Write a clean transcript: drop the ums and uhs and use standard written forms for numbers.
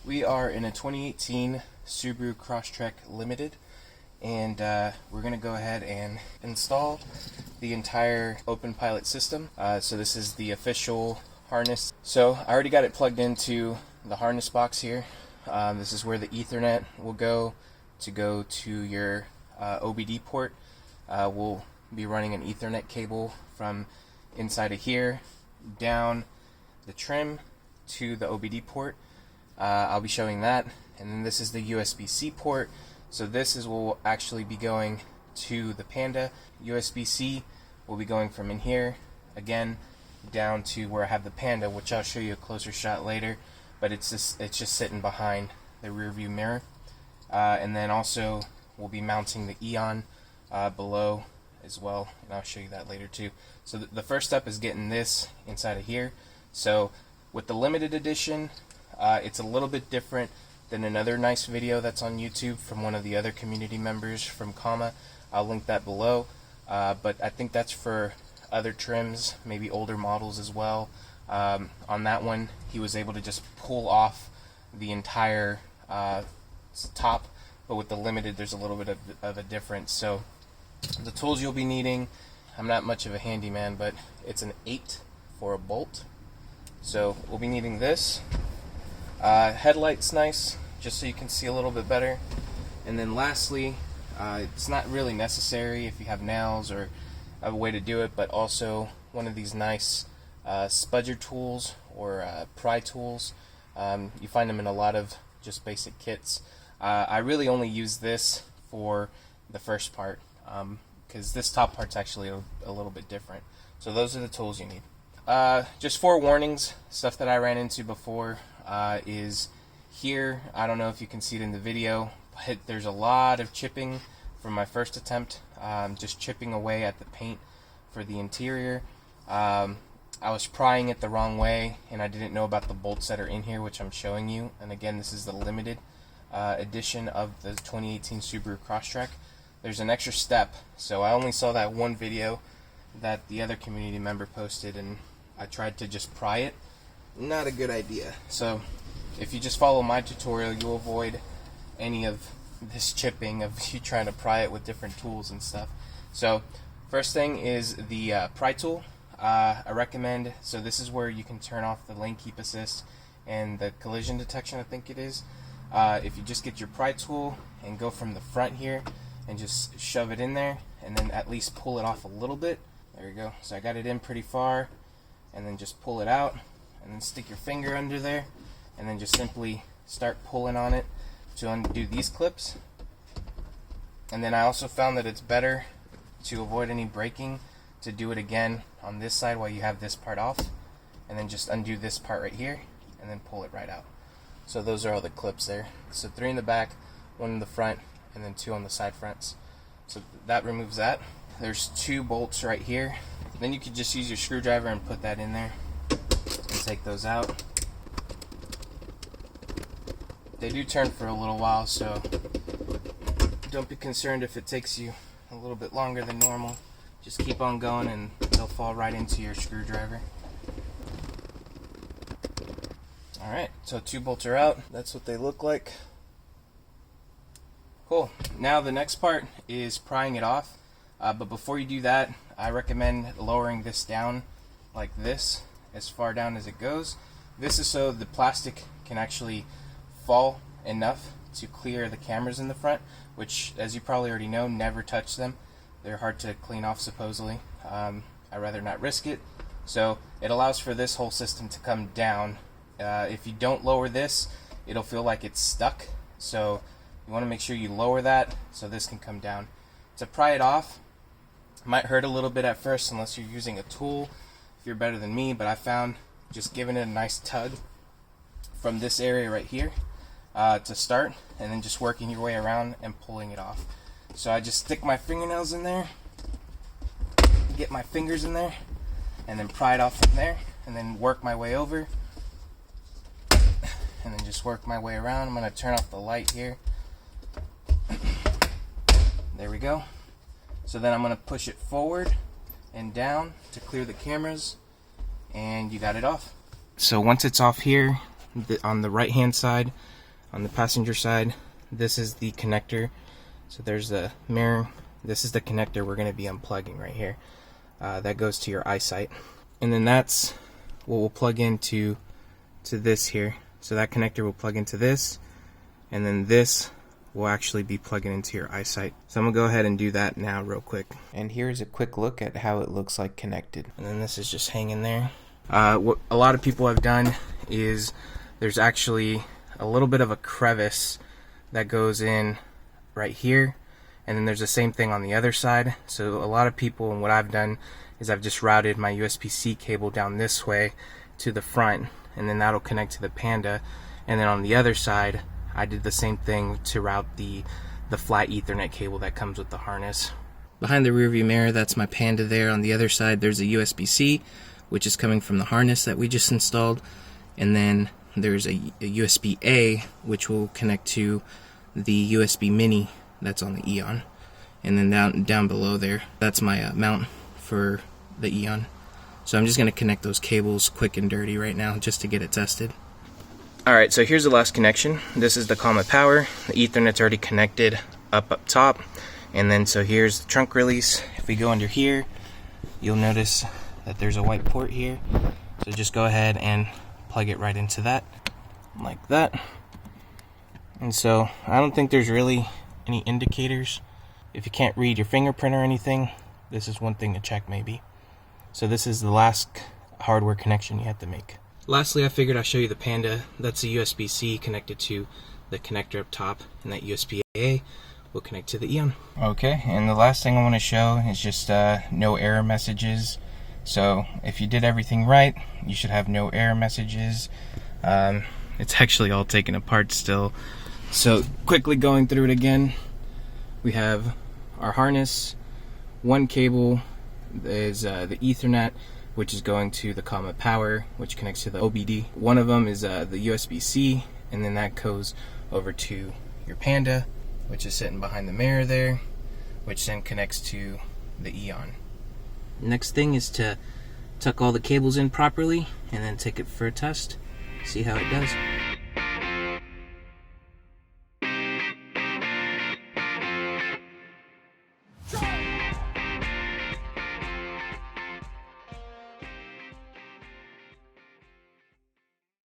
We are in a 2018 Subaru Crosstrek Limited, and we're going to go ahead and install the entire OpenPilot system. So this is the official harness. So I already got it plugged into the harness box here. This is where the Ethernet will go to your OBD port. We'll be running an Ethernet cable from inside of here down the trim to the OBD port. I'll be showing that, and then this is the USB-C port. So this will actually be going to the Panda. USB-C will be going from in here again down to where I have the Panda, which I'll show you a closer shot later. But it's just sitting behind the rear view mirror, and then also we'll be mounting the Eon below as well, and I'll show you that later too. So the first step is getting this inside of here. So with the limited edition, it's a little bit different than another nice video that's on YouTube from one of the other community members from Comma. I'll link that below, but I think that's for other trims, maybe older models as well. On that one, he was able to just pull off the entire top, but with the limited there's a little bit of a difference. So the tools you'll be needing, I'm not much of a handyman, but it's an 8 for a bolt. So we'll be needing this. Headlights nice, just so you can see a little bit better. And then lastly, it's not really necessary if you have nails or a way to do it, but also one of these nice spudger tools or pry tools. You find them in a lot of just basic kits. I really only use this for the first part, because this top part's actually a little bit different. So those are the tools you need. Just 4 warnings, stuff that I ran into before is here. I don't know if you can see it in the video, but there's a lot of chipping from my first attempt, just chipping away at the paint for the interior. I was prying it the wrong way, and I didn't know about the bolts that are in here, which I'm showing you. And again, this is the limited edition of the 2018 Subaru Crosstrek. There's an extra step, so I only saw that one video that the other community member posted, and I tried to just pry it. Not a good idea. So if you just follow my tutorial, you'll avoid any of this chipping of you trying to pry it with different tools and stuff. So first thing is the pry tool. I recommend, so this is where you can turn off the lane keep assist and the collision detection, I think it is. If you just get your pry tool and go from the front here and just shove it in there, and then at least pull it off a little bit. There you go. So I got it in pretty far, and then just pull it out, and then stick your finger under there, and then just simply start pulling on it to undo these clips. And then I also found that it's better to avoid any braking to do it again on this side while you have this part off, and then just undo this part right here and then pull it right out. So those are all the clips there. So 3 in the back, 1 in the front, and then 2 on the side fronts. So that removes that. There's 2 bolts right here. Then you could just use your screwdriver and put that in there and take those out. They do turn for a little while, so don't be concerned if it takes you a little bit longer than normal. Just keep on going and they'll fall right into your screwdriver. Alright, so 2 bolts are out. That's what they look like. Cool. Now the next part is prying it off. But before you do that, I recommend lowering this down like this, as far down as it goes. This is so the plastic can actually fall enough to clear the cameras in the front, which, as you probably already know, never touch them. They're hard to clean off supposedly. I'd rather not risk it. So it allows for this whole system to come down. If you don't lower this, it'll feel like it's stuck. So you want to make sure you lower that so this can come down. To pry it off, it might hurt a little bit at first unless you're using a tool, if you're better than me, but I found just giving it a nice tug from this area right here to start, and then just working your way around and pulling it off. So I just stick my fingernails in there, get my fingers in there, and then pry it off from there, and then work my way over, and then just work my way around. I'm going to turn off the light here. There we go. So then I'm going to push it forward and down to clear the cameras, and you got it off. So once it's off here on the right hand side, On the passenger side, this is the connector. So there's the mirror. This is the connector we're going to be unplugging right here. That goes to your eyesight. And then that's what we'll plug into this here. So that connector will plug into this, and then this will actually be plugging into your eyesight. So I'm gonna go ahead and do that now real quick. And here's a quick look at how it looks like connected. And then this is just hanging there. What a lot of people have done is there's actually a little bit of a crevice that goes in right here, and then there's the same thing on the other side. So a lot of people, and what I've done is I've just routed my USB-C cable down this way to the front, and then that'll connect to the Panda. And then on the other side, I did the same thing to route the flat Ethernet cable that comes with the harness. Behind the rearview mirror, that's my Panda there. On the other side, there's a USB-C, which is coming from the harness that we just installed. And then there's a USB-A, which will connect to the USB Mini that's on the Eon. And then down below there, that's my mount for the Eon. So I'm just going to connect those cables quick and dirty right now just to get it tested. Alright, so here's the last connection. This is the Comma Power. The Ethernet's already connected up top. And then so here's the trunk release. If we go under here, you'll notice that there's a white port here. So just go ahead and plug it right into that, like that. And so I don't think there's really any indicators. If you can't read your fingerprint or anything, this is one thing to check maybe. So this is the last hardware connection you have to make. Lastly, I figured I'd show you the Panda. That's a USB-C connected to the connector up top, and that USB-A will connect to the Eon. Okay, and the last thing I want to show is just no error messages. So if you did everything right, you should have no error messages. It's actually all taken apart still. So quickly going through it again, we have our harness. One cable is the Ethernet, which is going to the Comma Power, which connects to the OBD. One of them is the USB-C, and then that goes over to your Panda, which is sitting behind the mirror there, which then connects to the Eon. Next thing is to tuck all the cables in properly, and then take it for a test, see how it does.